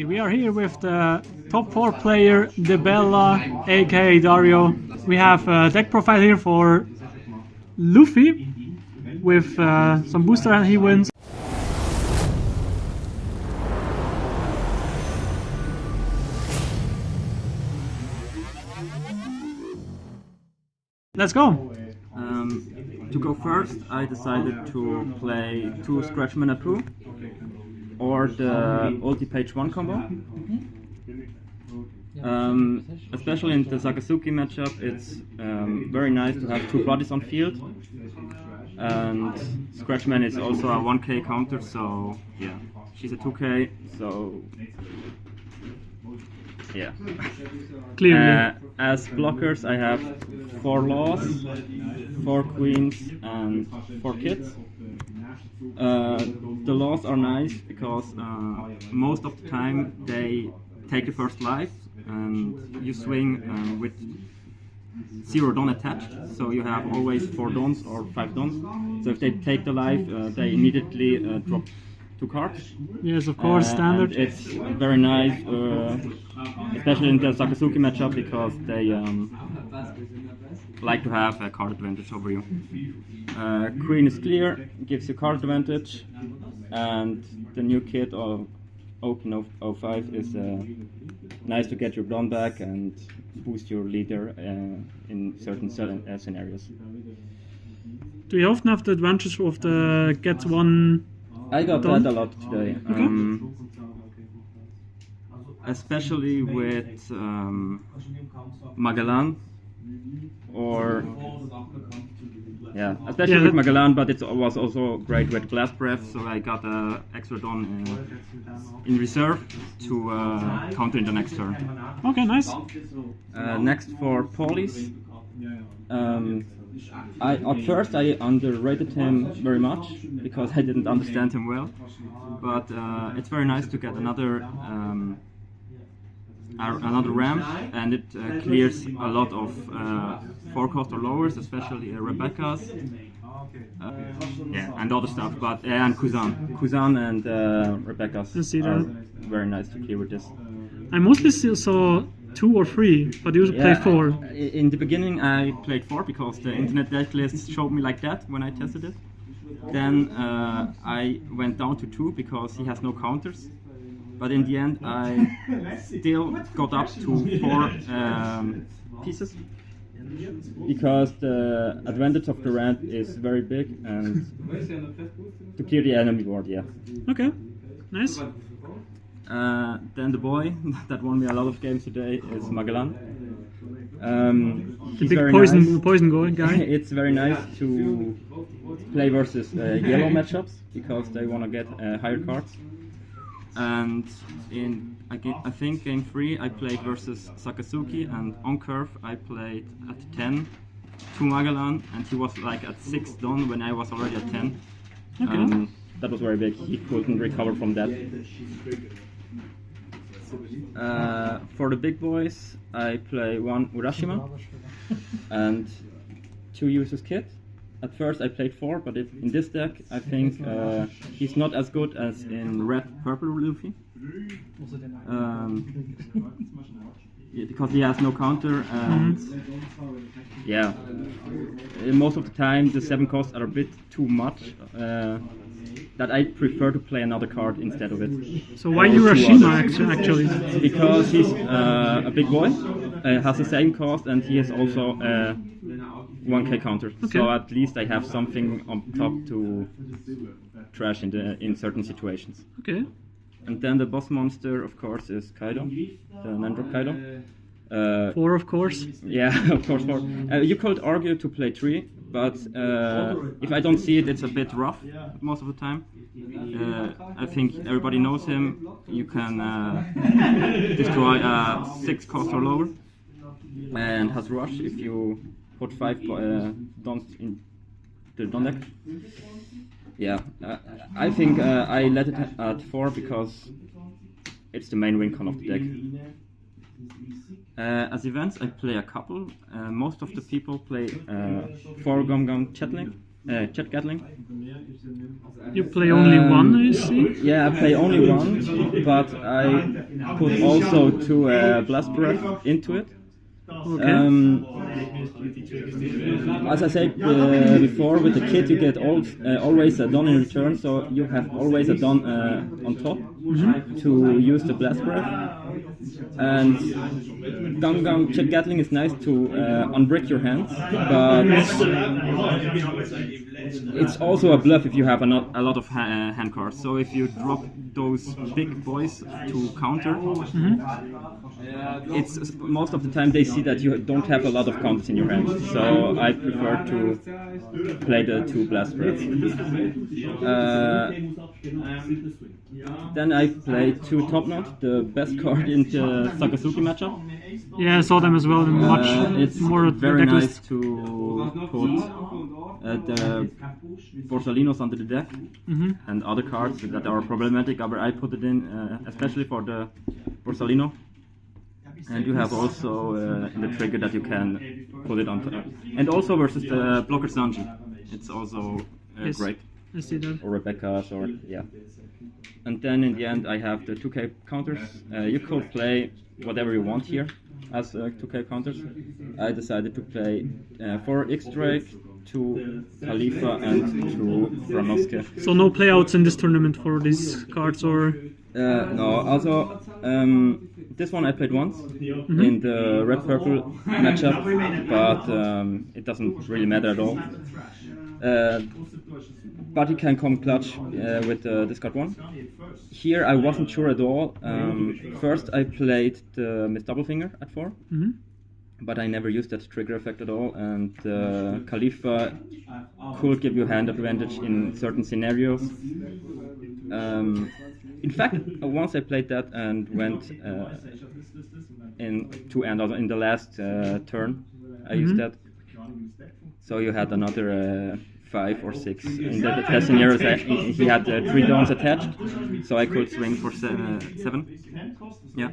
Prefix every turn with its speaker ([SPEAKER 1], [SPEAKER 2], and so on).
[SPEAKER 1] We are here with the top 4 player, Debella, aka Dario. We have a deck profile here for Luffy with some booster and he wins. Let's go!
[SPEAKER 2] To go first, I decided to play 2 Scratchman Apu or the ulti page 1 combo. Especially in the Sajdiski matchup, it's very nice to have 2 bodies on field. And Scratchman is also a 1k counter, so yeah, she's a 2k, so yeah.
[SPEAKER 1] Clearly.
[SPEAKER 2] As blockers, I have 4 laws, 4 queens, and 4 kids. The laws are nice because most of the time they take the first life and you swing with 0 don attached, so you have always 4 dons or 5 dons. So if they take the life, they immediately drop 2 cards.
[SPEAKER 1] Yes, of course, standard.
[SPEAKER 2] It's very nice, especially in the Sajdiski matchup, because they like to have a card advantage over you. Queen is clear, gives you card advantage, and the new kit of Open 05 is nice to get your Don back and boost your leader in certain scenarios.
[SPEAKER 1] Do you often have the advantage of the get one?
[SPEAKER 2] I got
[SPEAKER 1] Don?
[SPEAKER 2] that a lot today.
[SPEAKER 1] Okay.
[SPEAKER 2] Especially with Melan, or yeah, especially with Melan, but it was also great with Glass Breath, so I got an extra Don in reserve to counter in the next turn.
[SPEAKER 1] Okay, nice.
[SPEAKER 2] Next for Paulis. At first I underrated him very much because I didn't understand him well, but it's very nice to get another ramp, and it clears a lot of 4-cost or lowers, especially Rebecca's, yeah, and other stuff. But and Kuzan and Rebecca's are very nice to clear with this.
[SPEAKER 1] I mostly still saw 2 or 3, but you play 4.
[SPEAKER 2] In the beginning I played 4 because the internet deck list showed me like that when I tested it. Then I went down to 2 because he has no counters. But in the end I still got up to 4 pieces, because the advantage of the ramp is very big and to clear the enemy board, yeah.
[SPEAKER 1] Okay, nice.
[SPEAKER 2] Then the boy that won me a lot of games today is Melan.
[SPEAKER 1] The big poison guy.
[SPEAKER 2] It's very nice to play versus yellow matchups because they want to get higher cards. And I think game 3 I played versus Sajdiski, and on curve I played at 10 to Melan, and he was like at 6 Don when I was already at 10.
[SPEAKER 1] Okay.
[SPEAKER 2] That was very big, he couldn't recover from that. For the big boys I play 1 Urashima and 2 uses kit. At first I played 4, but in this deck I think he's not as good as in red purple Luffy, because he has no counter, and yeah, most of the time the 7 costs are a bit too much, that I prefer to play another card instead of it.
[SPEAKER 1] So why Urashima actually?
[SPEAKER 2] Because he's a big boy, has the same cost, and he is also 1k counter. Okay. So at least I have something on top to trash in certain situations.
[SPEAKER 1] Okay.
[SPEAKER 2] And then the boss monster, of course, is Kaido, the Nandrop Kaido.
[SPEAKER 1] 4, of course.
[SPEAKER 2] Yeah, of course 4. You could argue to play 3, but if I don't see it, it's a bit rough most of the time. I think everybody knows him. You can destroy 6 cost or lower, and has rush if you put 5 dons in the don deck. Yeah, I think I let it at 4 because it's the main win con of the deck. As events, I play a couple. Most of the people play 4 Gum Chetling, Jet Gatling.
[SPEAKER 1] You play only one, I see.
[SPEAKER 2] Yeah, I play only one, but I put also two Blast Breath into it.
[SPEAKER 1] Okay.
[SPEAKER 2] As I said before, with the kit you get always a Don in return, so you have always a Don on top to use the Blast Breath. And Gang Jet Gatling is nice to unbrick your hands, but it's also a bluff if you have a lot of hand cards. So if you drop those big boys to counter, it's most of the time they see that you don't have a lot of counters in your hand. So I prefer to play the two Blast Breaths. Then I play two Top Knot, the best card in the Sakazuki matchup.
[SPEAKER 1] Yeah, I saw them as well.
[SPEAKER 2] It's
[SPEAKER 1] more
[SPEAKER 2] very
[SPEAKER 1] decklist.
[SPEAKER 2] nice to put the Borsalinos under the deck and other cards that are problematic. But I put it in especially for the Borsalino. And you have also in the trigger that you can put it on top. And also versus the blocker Sanji. It's also
[SPEAKER 1] Yes.
[SPEAKER 2] great.
[SPEAKER 1] I see that.
[SPEAKER 2] Or Rebecca's, or yeah. And then in the end I have the 2k counters. You could play whatever you want here as 2k counters. I decided to play 4 X-Drake, 2 Khalifa and 2 Franoske.
[SPEAKER 1] So no playouts in this tournament for these cards, or?
[SPEAKER 2] No, also this one I played once in the red-purple matchup, but it doesn't really matter at all. But you can come clutch with discard 1. Here I wasn't sure at all. First I played the Miss Doublefinger at 4, but I never used that trigger effect at all, and Khalifa could give you hand advantage in certain scenarios. In fact, once I played that and went in to end in the last turn, I used that. So you had another 5 or 6. In the test scenarios, he had 3 downs attached, so I could swing for 7. Yeah.